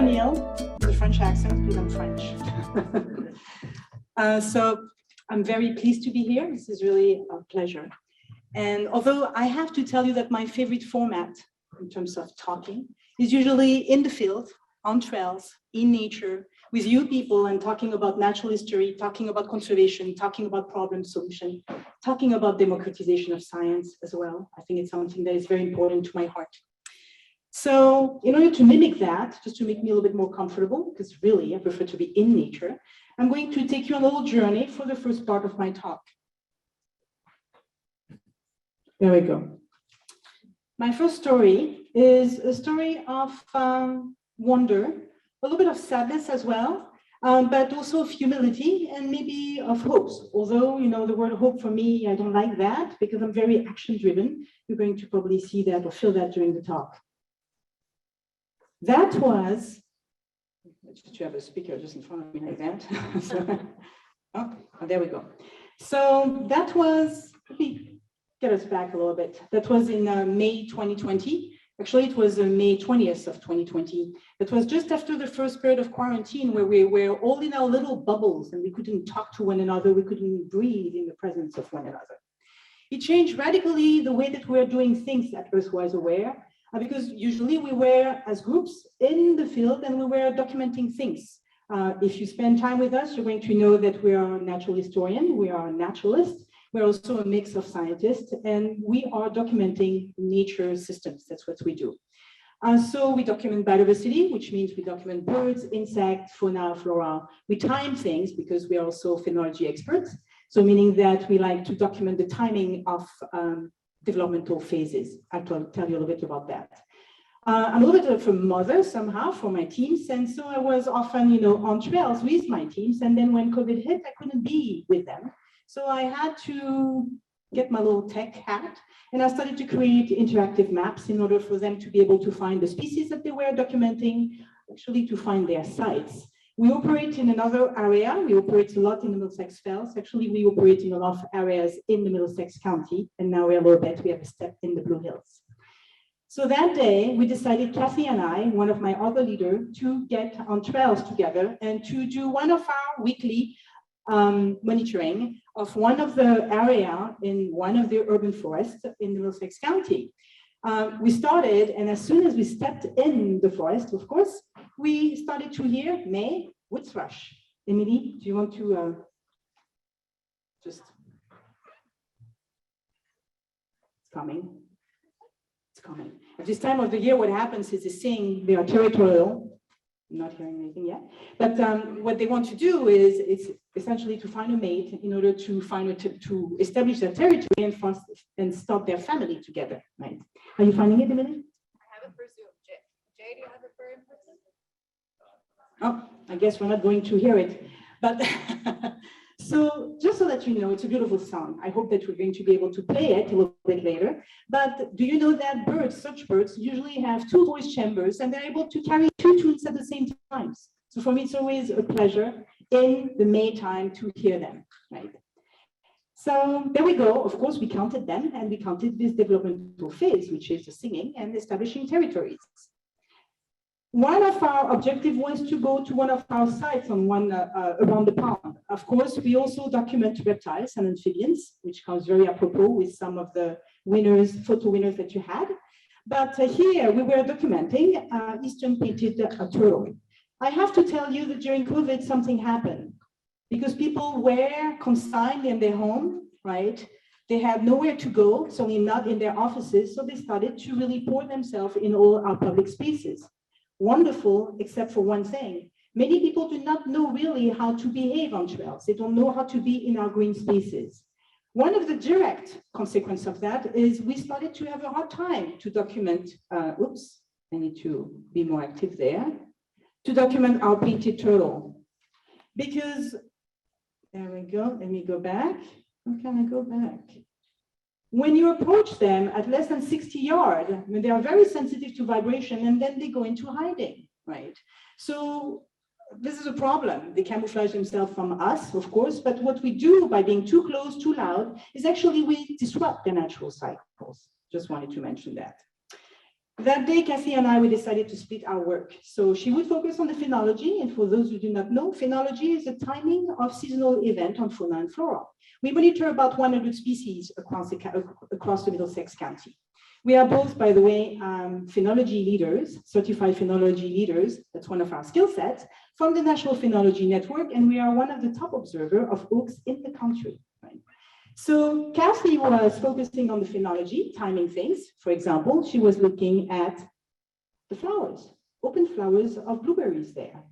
Neil, with a French accent because I'm French. So I'm very pleased to be here. This is really a pleasure. And although I have to tell you that my favorite format in terms of talking is usually in the field, on trails, in nature, with you people and talking about natural history, talking about conservation, talking about problem solution, talking about democratization of science as well. I think it's something that is very important to my heart. So in order to mimic that, just to make me a little bit more comfortable, because really I prefer to be in nature, I'm going to take you on a little journey for the first part of my talk. There we go. My first story is a story of wonder, a little bit of sadness as well, but also of humility and maybe of hopes. Although, you know, the word hope for me, I don't like that because I'm very action driven. You're going to probably see that or feel that during the talk. That was, just to have a speaker just in front of me like that. So, oh, there we go. So that was, let me get us back a little bit. That was in May 2020. Actually, it was May 20th of 2020. That was just after the first period of quarantine where we were all in our little bubbles and we couldn't talk to one another. We couldn't breathe in the presence of one another. It changed radically the way that we're doing things at Earthwise Aware, because usually we were as groups in the field and we were documenting things. If you spend time with us, you're going to know that we are a natural historian, we are a naturalist, we're also a mix of scientists, and we are documenting nature systems. That's what we do. So we document biodiversity, which means we document birds, insects, fauna, flora. We time things because we are also phenology experts. So meaning that we like to document the timing of developmental phases. I'll tell you a little bit about that. I'm a little bit of a mother somehow for my teams. And so I was often, you know, on trails with my teams. And then when COVID hit, I couldn't be with them. So I had to get my little tech hat and I started to create interactive maps in order for them to be able to find the species that they were documenting, actually to find their sites. We operate in another area. We operate a lot in the Middlesex Fells. Actually, we operate in a lot of areas in the Middlesex County. And now we're a little bit, we have a step in the Blue Hills. So that day, we decided, Kathy and I, one of my other leaders, to get on trails together and to do one of our weekly monitoring of one of the area in one of the urban forests in the Middlesex County. We started, and as soon as we stepped in the forest, of course, we started to hear May wood thrush. Emily, do you want to just? It's coming. It's coming. At this time of the year, what happens is they are territorial. I'm not hearing anything yet. But what they want to do is it's essentially to find a mate in order to find to establish their territory and start their family together. Right? Are you finding it, Emily? I have it for Zoom. Jay, do you have it for in person? Oh, I guess we're not going to hear it. But so just so that you know, it's a beautiful song. I hope that we're going to be able to play it a little bit later. But do you know that birds, such birds, usually have two voice chambers and they're able to carry two tunes at the same time. So for me, it's always a pleasure in the May time to hear them, right? So there we go. Of course, we counted them and we counted this developmental phase, which is the singing and establishing territories. One of our objectives was to go to one of our sites on around the pond. Of course, we also document reptiles and amphibians, which comes very apropos with some of the winners, photo winners that you had. But here we were documenting eastern painted turtle. I have to tell you that during COVID, something happened because people were consigned in their home, right? They had nowhere to go, certainly not in their offices. So they started to really pour themselves in all our public spaces. Wonderful, except for one thing. Many people do not know really how to behave on trails. They don't know how to be in our green spaces. One of the direct consequences of that is we started to have a hard time to document, oops, I need to be more active there, to document our painted turtle. Because, there we go, let me go back. How can I go back? When you approach them at less than 60 yards, I mean, they are very sensitive to vibration and then they go into hiding, right? So this is a problem. They camouflage themselves from us, of course, but what we do by being too close, too loud, is actually we disrupt their natural cycles. Just wanted to mention that. That day, Cassie and we decided to split our work. So she would focus on the phenology. And for those who do not know, phenology is the timing of seasonal event on fauna and flora. We monitor about 100 species across the Middlesex County. We are both, by the way, phenology leaders, certified phenology leaders. That's one of our skill sets from the National Phenology Network. And we are one of the top observers of oaks in the country. Right? So Cassie was focusing on the phenology, timing things. For example, she was looking at the flowers, open flowers of blueberries there.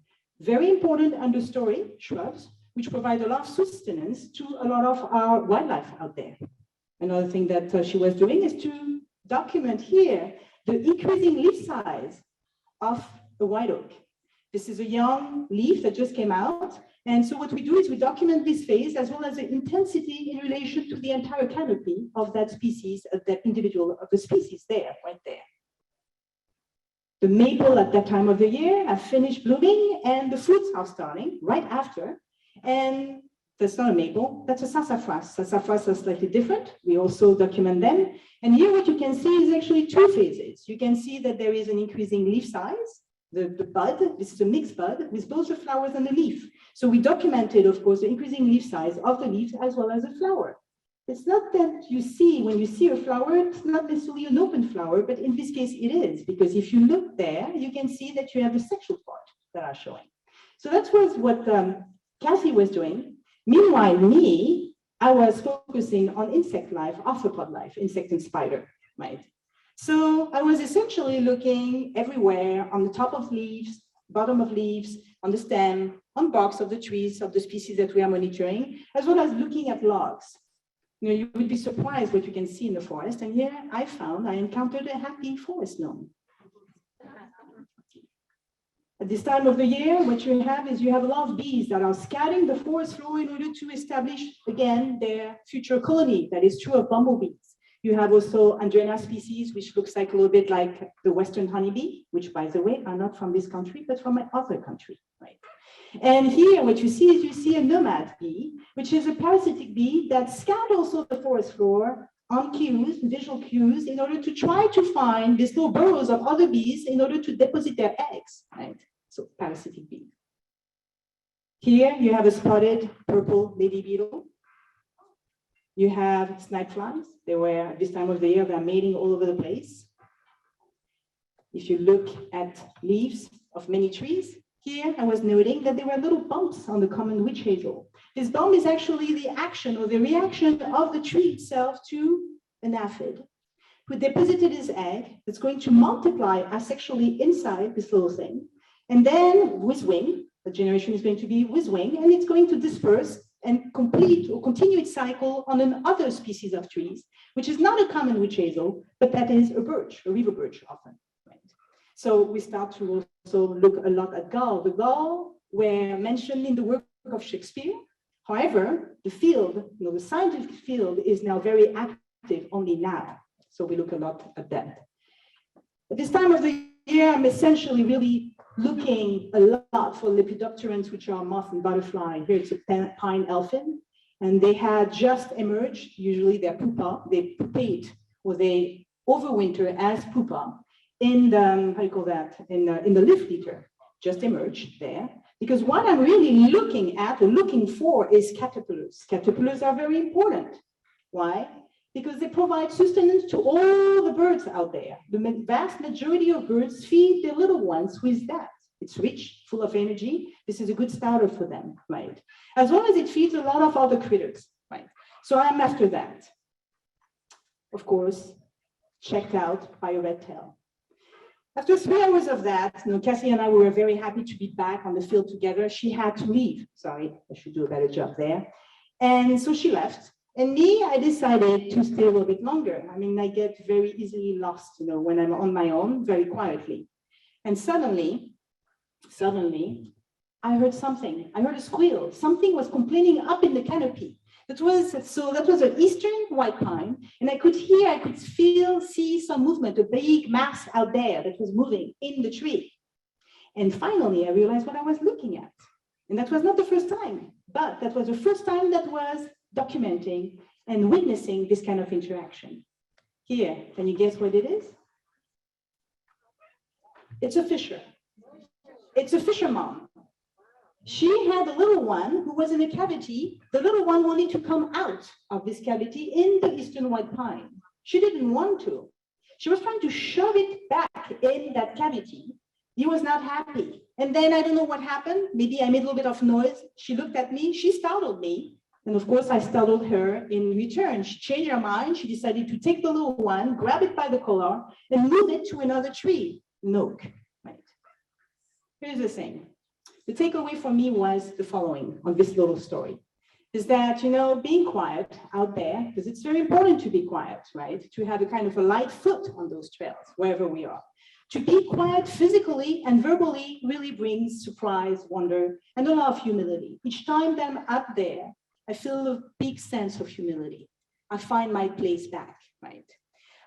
Very important understory shrubs, which provide a lot of sustenance to a lot of our wildlife out there. Another thing that she was doing is to document here the increasing leaf size of the white oak. This is a young leaf that just came out. And so what we do is we document this phase as well as the intensity in relation to the entire canopy of that species, of that individual of the species there, right there. The maple at that time of the year have finished blooming and the fruits are starting right after. And that's not a maple, that's a sassafras. Sassafras are slightly different. We also document them. And here what you can see is actually two phases. You can see that there is an increasing leaf size, the bud, this is a mixed bud with both the flowers and the leaf. So we documented, of course, the increasing leaf size of the leaves as well as the flower. It's not that you see, when you see a flower, it's not necessarily an open flower, but in this case it is, because if you look there, you can see that you have the sexual part that are showing. So that was what Cassie was doing. Meanwhile, me, I was focusing on insect life, arthropod life, insect and spider, right? So I was essentially looking everywhere on the top of leaves, bottom of leaves, on the stem, on barks of the trees of the species that we are monitoring, as well as looking at logs. You know, you would be surprised what you can see in the forest. And here I encountered a happy forest gnome. At this time of the year, what you have is you have a lot of bees that are scouring the forest floor in order to establish, again, their future colony. That is true of bumblebees. You have also Andrena species, which looks like a little bit like the Western honeybee, which, by the way, are not from this country, but from my other country, right? And here, what you see is you see a nomad bee, which is a parasitic bee that scouts also the forest floor on cues, visual cues, in order to try to find these little burrows of other bees in order to deposit their eggs, right? So parasitic bee. Here you have a spotted purple lady beetle. You have snipe flies. They were, at this time of the year, they're mating all over the place. If you look at leaves of many trees, here I was noting that there were little bumps on the common witch hazel. This bump is actually the action or the reaction of the tree itself to an aphid who deposited his egg that's going to multiply asexually inside this little thing. And then with wing, the generation is going to be with wing, and it's going to disperse and complete or continue its cycle on another species of trees, which is not a common witch hazel, but that is a birch, a river birch often. Right? So we start to also look a lot at gall. The gall were mentioned in the work of Shakespeare. However, the field, the scientific field is now very active only now. So we look a lot at that. At this time of the year, I'm essentially really looking a lot for lepidopterans, which are moth and butterfly. Here it's a pine elfin, and they had just emerged. Usually they're pupa, they pupate, or they overwinter as pupa in the, how do you call that, in the leaf litter, just emerged there. Because what I'm really looking at or looking for is caterpillars. Caterpillars are very important. Why? Because they provide sustenance to all the birds out there. The vast majority of birds feed their little ones with that. It's rich, full of energy. This is a good starter for them, right? As well as it feeds a lot of other critters, right? So I'm after that. Of course, checked out by a red tail. After 3 hours of that, Cassie and I were very happy to be back on the field together. She had to leave. Sorry, I should do a better job there. And so she left. And me, I decided to stay a little bit longer. I mean, I get very easily lost, when I'm on my own, very quietly. And suddenly, I heard something. I heard a squeal. Something was complaining up in the canopy. That was an eastern white pine, and I could see some movement, a big mass out there that was moving in the tree. And finally, I realized what I was looking at. And that was not the first time, but that was the first time that was documenting and witnessing this kind of interaction. Here, can you guess what it is? It's a fisher. It's a fisher mom. She had a little one who was in a cavity. The little one wanted to come out of this cavity in the eastern white pine. She didn't want to. She was trying to shove it back in that cavity. He was not happy. And then I don't know what happened. Maybe I made a little bit of noise. She looked at me. She startled me. And of course, I startled her in return. She changed her mind. She decided to take the little one, grab it by the collar, and move it to another tree. No. Right. Here's the thing. The takeaway for me was the following on this little story. Is that, being quiet out there, because it's very important to be quiet, right? To have a kind of a light foot on those trails, wherever we are. To be quiet physically and verbally really brings surprise, wonder, and a lot of humility. Each time that I'm up there, I feel a big sense of humility. I find my place back, right?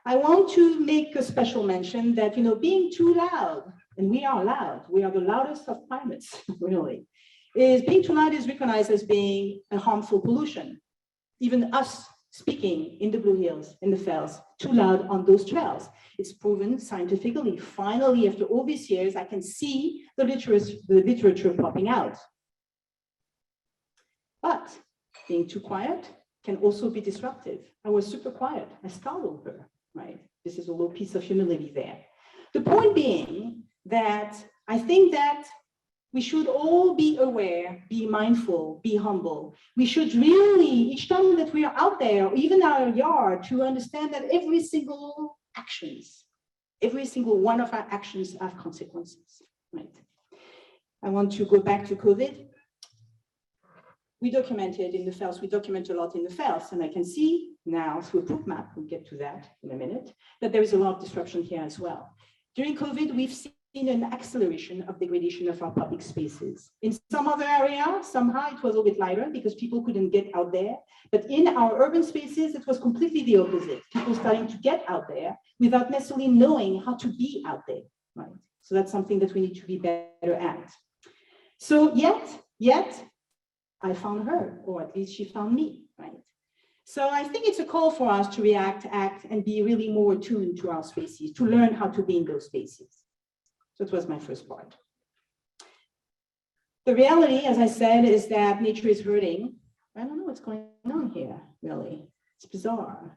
I want to make a special mention that, being too loud, and we are loud, we are the loudest of primates, really, is being too loud is recognized as being a harmful pollution. Even us speaking in the Blue Hills, in the Fells, too loud on those trails. It's proven scientifically. Finally, after all these years, I can see the literature popping out. But being too quiet can also be disruptive. I was super quiet. I startled her, right? This is a little piece of humility there. The point being that I think that we should all be aware, be mindful, be humble. We should really, each time that we are out there, or even our yard, to understand that every single one of our actions have consequences, right? I want to go back to COVID. We documented in the Fells, we document a lot in the Fells, and I can see now through a proof map, we'll get to that in a minute, that there is a lot of disruption here as well. During COVID, we've seen an acceleration of degradation of our public spaces. In some other areas, somehow it was a little bit lighter because people couldn't get out there. But in our urban spaces, it was completely the opposite. People starting to get out there without necessarily knowing how to be out there, right? So that's something that we need to be better at. So yet, I found her, or at least she found me, right? So I think it's a call for us to react, act, and be really more attuned to our spaces, to learn how to be in those spaces. So that was my first part. The reality, as I said, is that nature is hurting. I don't know what's going on here, really. It's bizarre.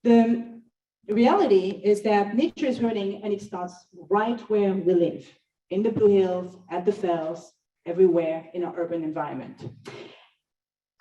The reality is that nature is hurting, and it starts right where we live, in the Blue Hills, at the Fells, everywhere in our urban environment.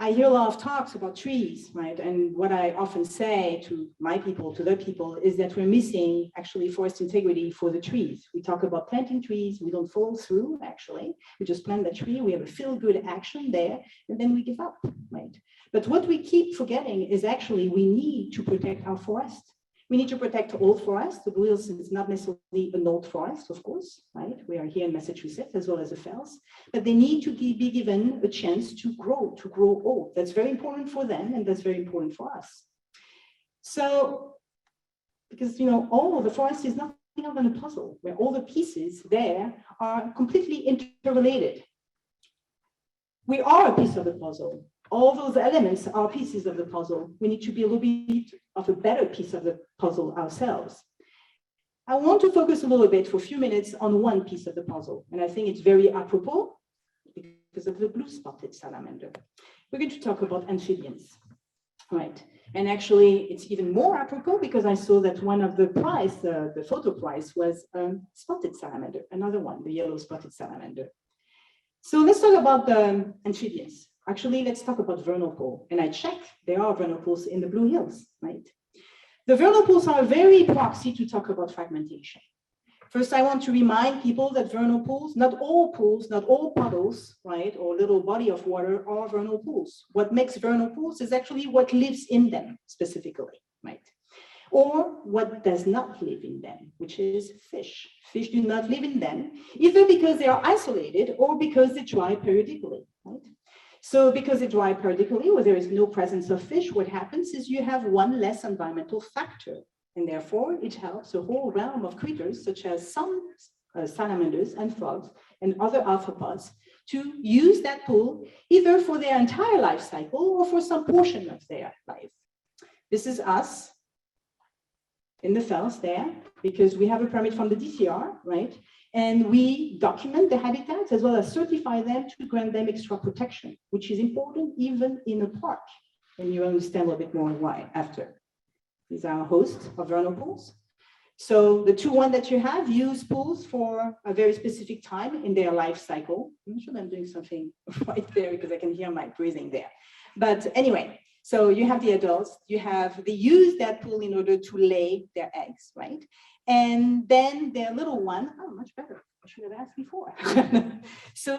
I hear a lot of talks about trees, right? And what I often say to my people, to their people, is that we're missing actually forest integrity for the trees. We talk about planting trees, we don't follow through, actually. We just plant the tree, we have a feel-good action there, and then we give up, right? But what we keep forgetting is actually we need to protect our forest. We need to protect old forests. The Blue Hills is not necessarily an old forest, of course, right? We are here in Massachusetts as well as the Fells, but they need to be given a chance to grow old. That's very important for them, and that's very important for us. So, because all of the forest is nothing other than a puzzle, where all the pieces there are completely interrelated. We are a piece of the puzzle. All those elements are pieces of the puzzle. We need to be a little bit of a better piece of the puzzle ourselves. I want to focus a little bit for a few minutes on one piece of the puzzle, and I think it's very apropos because of the blue-spotted salamander. We're going to talk about amphibians, right? And actually, it's even more apropos because I saw that one of the prize, the photo prize, was spotted salamander, another one, the yellow spotted salamander. So let's talk about the amphibians. Actually, let's talk about vernal pool. And I checked, there are vernal pools in the Blue Hills, right? The vernal pools are very proxy to talk about fragmentation. First, I want to remind people that vernal pools, not all puddles, right, or little body of water are vernal pools. What makes vernal pools is actually what lives in them specifically, right? Or what does not live in them, which is fish. Fish do not live in them, either because they are isolated or because they dry periodically, right? So because they dry periodically, where there is no presence of fish, what happens is you have one less environmental factor, and therefore it helps a whole realm of creatures, such as some salamanders and frogs and other arthropods, to use that pool either for their entire life cycle or for some portion of their life. This is us in the fells there, because we have a permit from the DCR, right? And we document the habitats as well as certify them to grant them extra protection, which is important even in a park. And you understand a little bit more why after. These are hosts of vernal pools. So the one that you have use pools for a very specific time in their life cycle. I'm not sure I'm doing something right there because I can hear my breathing there. But anyway, so you have the adults, they use that pool in order to lay their eggs, right? And then their little one, oh, much better. I should have asked before.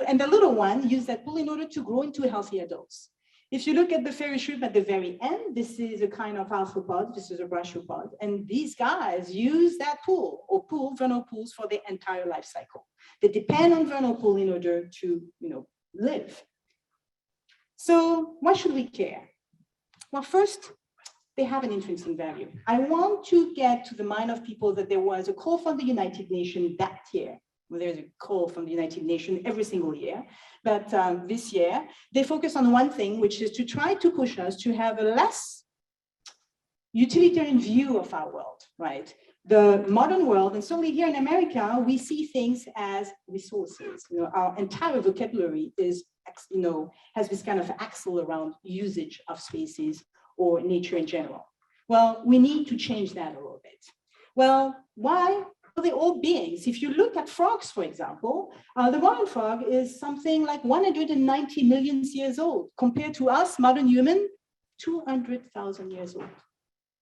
And the little one use that pool in order to grow into healthy adults. If you look at the fairy shrimp at the very end, this is a kind of arthropod, this is a brachiopods, and these guys use that pool or vernal pools for their entire life cycle. They depend on vernal pool in order to, live. So why should we care? Well, first, they have an intrinsic value. I want to get to the mind of people that there was a call from the United Nations that year. Well, there's a call from the United Nations every single year, but this year, they focus on one thing, which is to try to push us to have a less utilitarian view of our world, right? The modern world, and certainly here in America, we see things as resources. Our entire vocabulary is, has this kind of axle around usage of spaces or nature in general. Well, we need to change that a little bit. Well, why? Well, they're all beings. If you look at frogs, for example, the modern frog is something like 190 million years old, compared to us, modern human, 200,000 years old.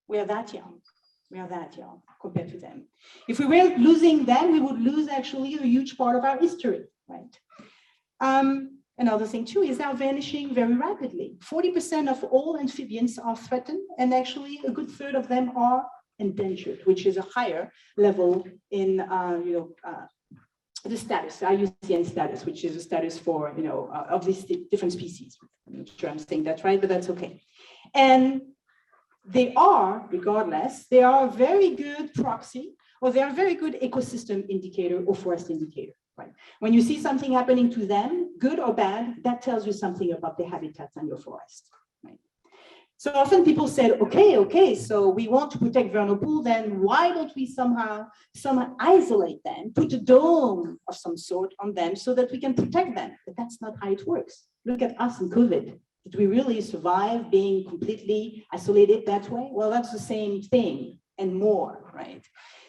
We are that young. We are that young compared to them. If we were losing them, we would lose actually a huge part of our history, right? Another thing too is they're vanishing very rapidly. 40% of all amphibians are threatened, and actually a good third of them are endangered, which is a higher level in the status, IUCN status, which is a status for of these different species. I'm not sure I'm saying that right, but that's okay. And they are, regardless, they are a very good proxy, or they are a very good ecosystem indicator or forest indicator. Right. When you see something happening to them, good or bad, that tells you something about the habitats and your forest. Right? So often people said, okay, so we want to protect vernal pool, then why don't we somehow isolate them, put a dome of some sort on them so that we can protect them? But that's not how it works. Look at us in COVID. Did we really survive being completely isolated that way? Well, that's the same thing and more, right?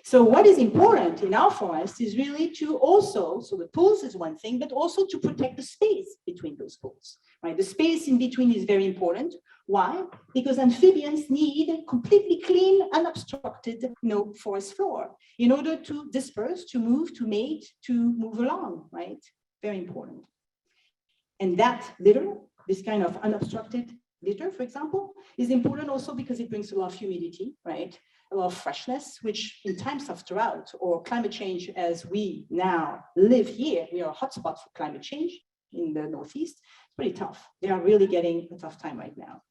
So what is important in our forest is really to also, so the pools is one thing, but also to protect the space between those pools, right? The space in between is very important. Why? Because amphibians need a completely clean, unobstructed forest floor in order to disperse, to move, to mate, to move along, right? Very important. And that litter, this kind of unobstructed litter, for example, is important also because it brings a lot of humidity, right? A lot of freshness, which in times of drought or climate change, as we now live here, we are a hotspot for climate change in the Northeast. It's pretty tough. They are really getting a tough time right now.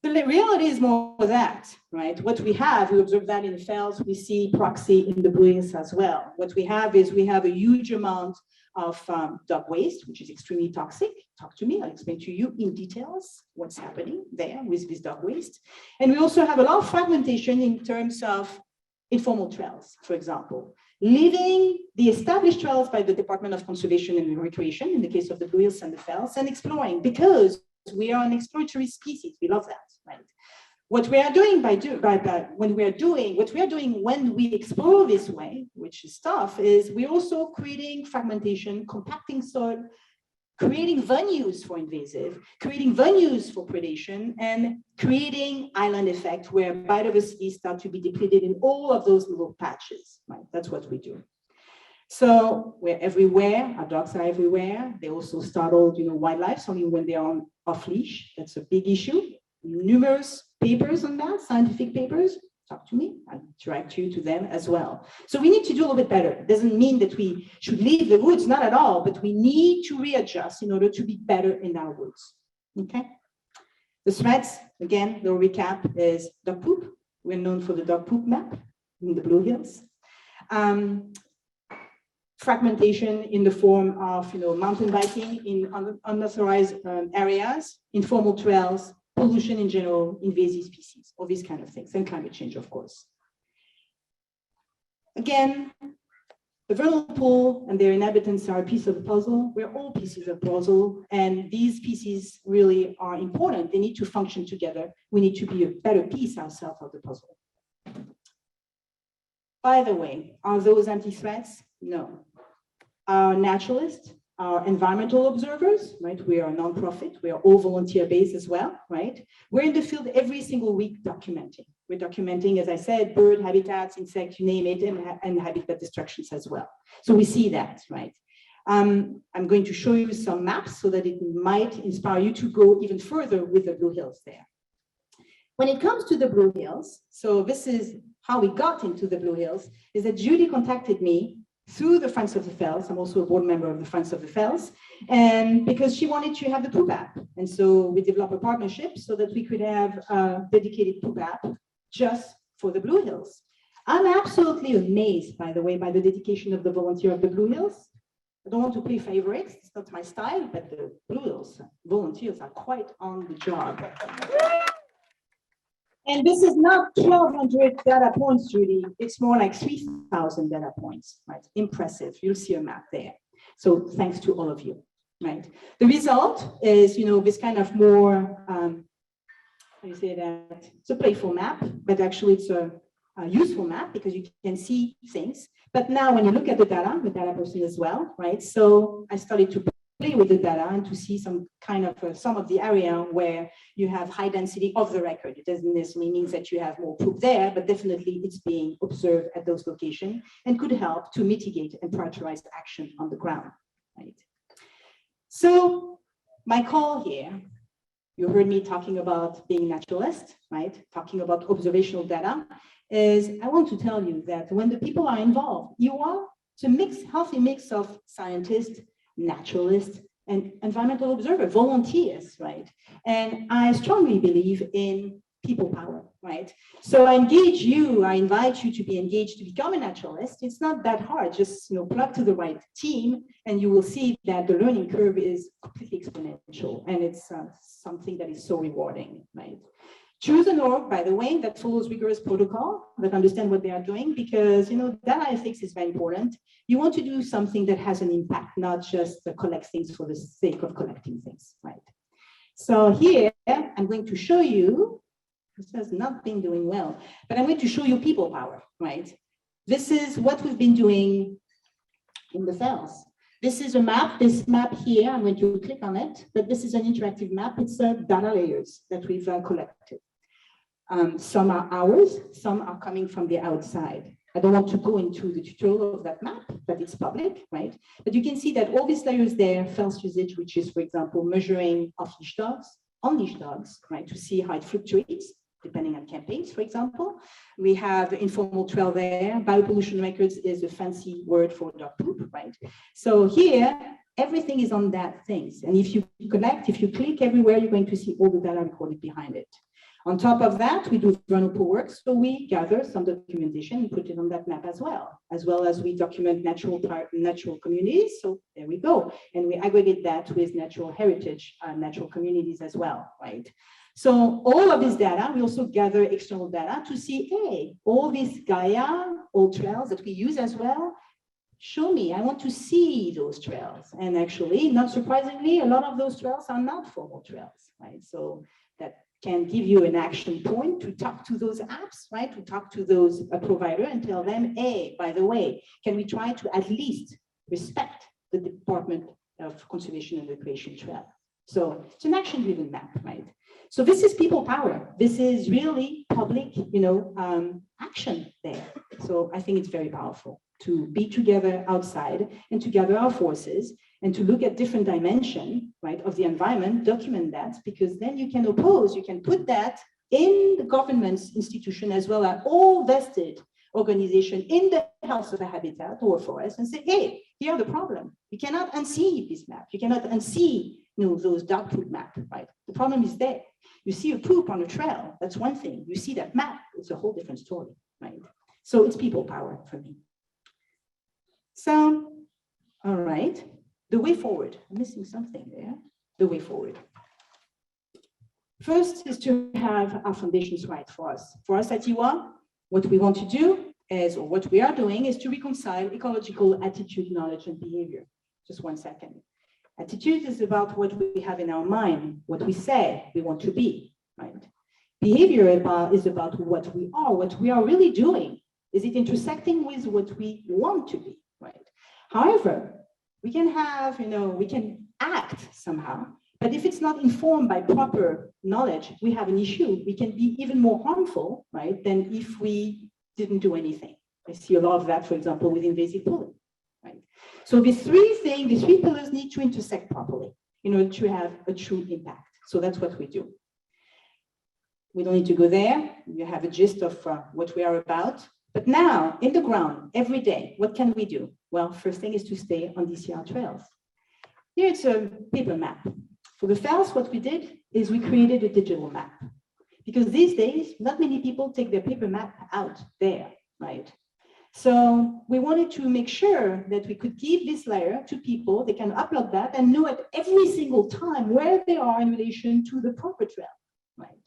The reality is more that, right? What we have, we observe that in the fells, we see proxy in the Blue Hills as well. What we have is we have a huge amount of dog waste, which is extremely toxic. Talk to me, I'll explain to you in details what's happening there with this dog waste. And we also have a lot of fragmentation in terms of informal trails, for example. Leaving the established trails by the Department of Conservation and Recreation, in the case of the Blue Hills and the fells, and exploring, because we are an exploratory species. We love that, right? What we are doing when we explore this way, which is tough, is we're also creating fragmentation, compacting soil, creating venues for invasive, creating venues for predation, and creating island effect where biodiversity starts to be depleted in all of those little patches, right? That's what we do. So we're everywhere, our dogs are everywhere. They also startle, wildlife, only when they're on off leash. That's a big issue. Numerous papers on that, scientific papers. Talk to me, I'll direct you to them as well. So we need to do a little bit better. It doesn't mean that we should leave the woods, not at all, but we need to readjust in order to be better in our woods, okay? The threats, again, the recap is dog poop. We're known for the dog poop map in the Blue Hills. Fragmentation in the form of mountain biking in unauthorized areas, informal trails, pollution in general, invasive species, all these kind of things, and climate change, of course. Again, the vernal pool and their inhabitants are a piece of the puzzle. We're all pieces of the puzzle, and these pieces really are important. They need to function together. We need to be a better piece ourselves of the puzzle. By the way, are those anti-threats? No. Our naturalists, our environmental observers, right? We are a nonprofit. We are all volunteer-based as well, right? We're in the field every single week documenting. We're documenting, as I said, bird habitats, insects, you name it, and habitat destructions as well. So we see that, right? I'm going to show you some maps so that it might inspire you to go even further with the Blue Hills there. When it comes to the Blue Hills, so this is how we got into the Blue Hills, is that Judy contacted me through the Friends of the Fells. I'm also a board member of the Friends of the Fells, and because she wanted to have the poop app. And so we developed a partnership so that we could have a dedicated poop app just for the Blue Hills. I'm absolutely amazed, by the way, by the dedication of the volunteer of the Blue Hills. I don't want to play favorites, it's not my style, but the Blue Hills volunteers are quite on the job. And this is not 1,200 data points, Judy. It's more like 3,000 data points, right? Impressive. You'll see a map there. So thanks to all of you, right? The result is, this kind of more, how do you say that? It's a playful map, but actually it's a useful map because you can see things. But now when you look at the data, the data person as well, right? So I started to play with the data and to see some kind of some of the area where you have high density of the record. It doesn't necessarily mean that you have more poop there, but definitely it's being observed at those locations and could help to mitigate and prioritize action on the ground, right? So my call here, you heard me talking about being naturalist, right? Talking about observational data, is I want to tell you that when the people are involved, you are a healthy mix of scientists, naturalists, and environmental observer, volunteers, right? And I strongly believe in people power, right? So I invite you to be engaged to become a naturalist. It's not that hard, just plug to the right team and you will see that the learning curve is completely exponential and it's something that is so rewarding, right? Choose an org, by the way, that follows rigorous protocol, that understand what they are doing, because data ethics is very important. You want to do something that has an impact, not just collect things for the sake of collecting things, right? So here, I'm going to show you, this has not been doing well, but I'm going to show you people power, right? This is what we've been doing in the fells. This is a map, this map here, I'm going to click on it, but this is an interactive map. It's data layers that we've collected. Some are ours, some are coming from the outside. I don't want to go into the tutorial of that map, but it's public, right? But you can see that all these layers there, fells usage, which is, for example, measuring off-leash dogs, on-leash dogs, right, to see how it fluctuates, depending on campaigns, for example. We have informal trail there. Biopollution records is a fancy word for dog poop, right? So here, everything is on that things. And if you connect, if you click everywhere, you're going to see all the data recorded behind it. On top of that, we do vernal pool work. So we gather some documentation and put it on that map as well as we document natural communities. So there we go. And we aggregate that with natural heritage, natural communities as well, right? So all of this data, we also gather external data to see, hey, all these Gaia, old trails that we use as well, show me, I want to see those trails. And actually, not surprisingly, a lot of those trails are not formal trails, right? So that can give you an action point to talk to those apps, right? To talk to those provider and tell them, hey, by the way, can we try to at least respect the Department of Conservation and Recreation Trail? So it's an action-driven map, right? So this is people power. This is really public, action there. So I think it's very powerful to be together outside and to gather our forces and to look at different dimensions, right, of the environment, document that, because then you can put that in the government's institution as well as all vested organization in the health of a habitat or forest and say, hey, here are the problem. You cannot unsee this map. You cannot unsee those dog poop map, right? The problem is there. You see a poop on a trail, that's one thing. You see that map, it's a whole different story, right? So it's people power for me. So, all right, the way forward. I'm missing something there. The way forward. First is to have our foundations right for us. For us at UR, what we want to do is, or what we are doing, is to reconcile ecological attitude, knowledge, and behavior. Just one second. Attitude is about what we have in our mind, what we say we want to be, right? Behavior is about what we are really doing. Is it intersecting with what we want to be, right? However, we can have, we can act somehow, but if it's not informed by proper knowledge, we have an issue. We can be even more harmful, right, than if we didn't do anything. I see a lot of that, for example, with invasive pulling, right? So these three pillars need to intersect properly in order to have a true impact. So that's what we do. We don't need to go there. You have a gist of what we are about. But now, in the ground, every day, what can we do? Well, first thing is to stay on DCR trails. Here it's a paper map. For the fells, what we did is we created a digital map. Because these days, not many people take their paper map out there, right? So we wanted to make sure that we could give this layer to people. They can upload that and know at every single time where they are in relation to the proper trail, right?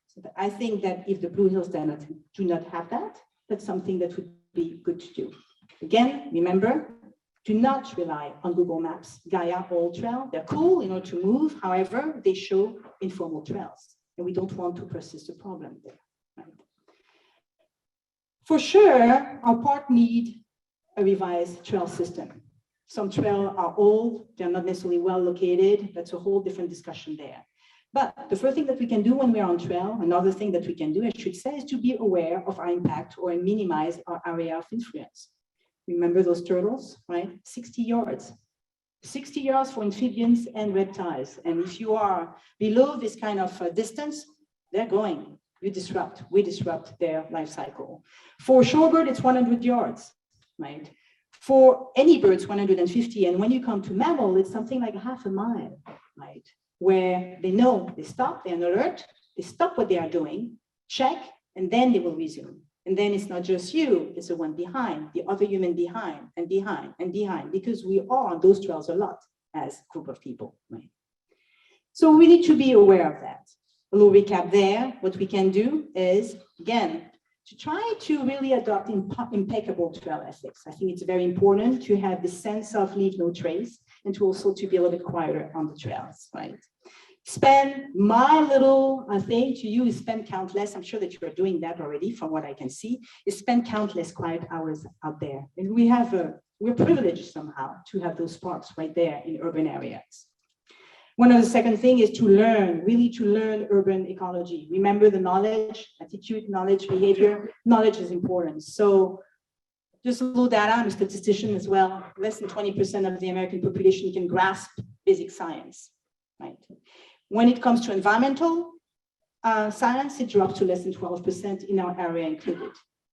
So I think that if the Blue Hills do not have that, that's something that would be good to do. Again, remember, do not rely on Google Maps, Gaia, all trail. They're cool in order to move. However, they show informal trails, and we don't want to persist the problem there. Right? For sure, our park need a revised trail system. Some trails are old, they're not necessarily well located. That's a whole different discussion there. But the first thing that we can do when we're on trail, another thing that we can do, I should say, is to be aware of our impact or minimize our area of influence. Remember those turtles, right? 60 yards. 60 yards for amphibians and reptiles. And if you are below this kind of distance, they're going. We disrupt their life cycle. For shorebird, it's 100 yards, right? For any birds, 150. And when you come to mammal, it's something like half a mile, right? Where they know, they stop, they're on alert, they stop what they are doing, check, and then they will resume. And then it's not just you, it's the one behind, the other human behind, and behind, and behind, because we are on those trails a lot as a group of people, right? So we need to be aware of that. A little recap there. What we can do is, again, to try to really adopt impeccable trail ethics. I think it's very important to have the sense of leave no trace and to also to be a little bit quieter on the trails, right? My little thing to you is spend countless, I'm sure that you are doing that already from what I can see, is spend countless quiet hours out there. And we're privileged somehow to have those parks right there in urban areas. One of the second thing is to learn, really to learn urban ecology. Remember the knowledge, attitude, knowledge, behavior. Knowledge is important. So just a little data, I'm a statistician as well. Less than 20% of the American population can grasp basic science, right? When it comes to environmental science, it drops to less than 12% in our area included.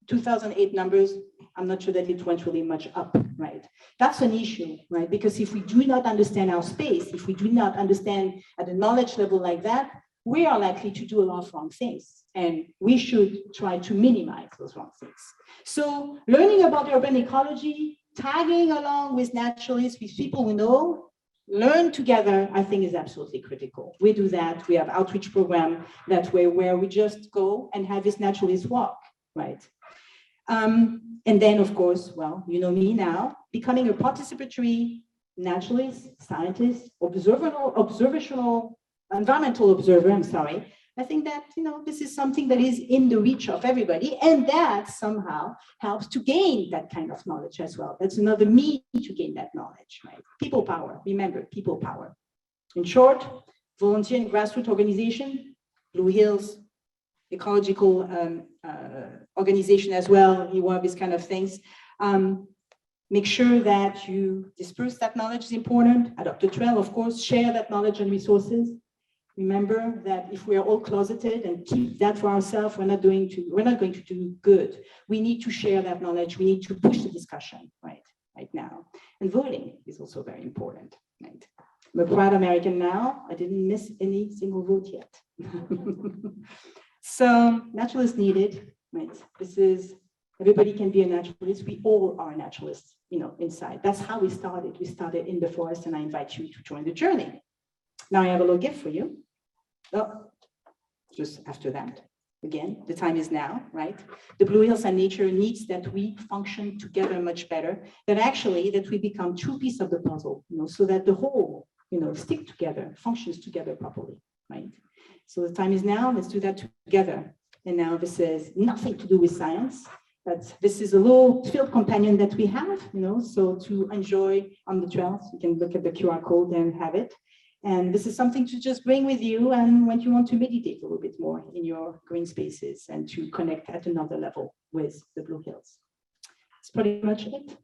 2008 numbers, I'm not sure that it went really much up, right? That's an issue, right? Because if we do not understand our space, if we do not understand at a knowledge level like that, we are likely to do a lot of wrong things. And we should try to minimize those wrong things. So learning about urban ecology, tagging along with naturalists, with people we know, learn together, I think is absolutely critical. We do that. We have outreach program that way where we just go and have this naturalist walk, right? And then, of course, well, you know me now, becoming a participatory naturalist, scientist, environmental observer, I think that, this is something that is in the reach of everybody, and that somehow helps to gain that kind of knowledge as well. That's another means to gain that knowledge, right? People power, remember, people power. In short, volunteer and grassroots organization, Blue Hills, ecological organization as well, you want these kind of things. Make sure that you disperse that knowledge is important. Adopt a trail, of course, share that knowledge and resources. Remember that if we are all closeted and keep that for ourselves, we're not going to do good. We need to share that knowledge. We need to push the discussion right now. And voting is also very important. Right? I'm a proud American now. I didn't miss any single vote yet. So naturalists needed, right? Everybody can be a naturalist. We all are naturalists, inside. That's how we started. We started in the forest, and I invite you to join the journey. Now I have a little gift for you. Oh, just after that. again, the time is now, right? The Blue Hills and nature needs that we function together much better, that actually that we become two pieces of the puzzle, so that the whole, stick together, functions together properly, right? So the time is now, let's do that together. And now this is nothing to do with science, but this is a little field companion that we have, so to enjoy on the trails, you can look at the QR code and have it. And this is something to just bring with you and when you want to meditate a little bit more in your green spaces and to connect at another level with the Blue Hills. That's pretty much it.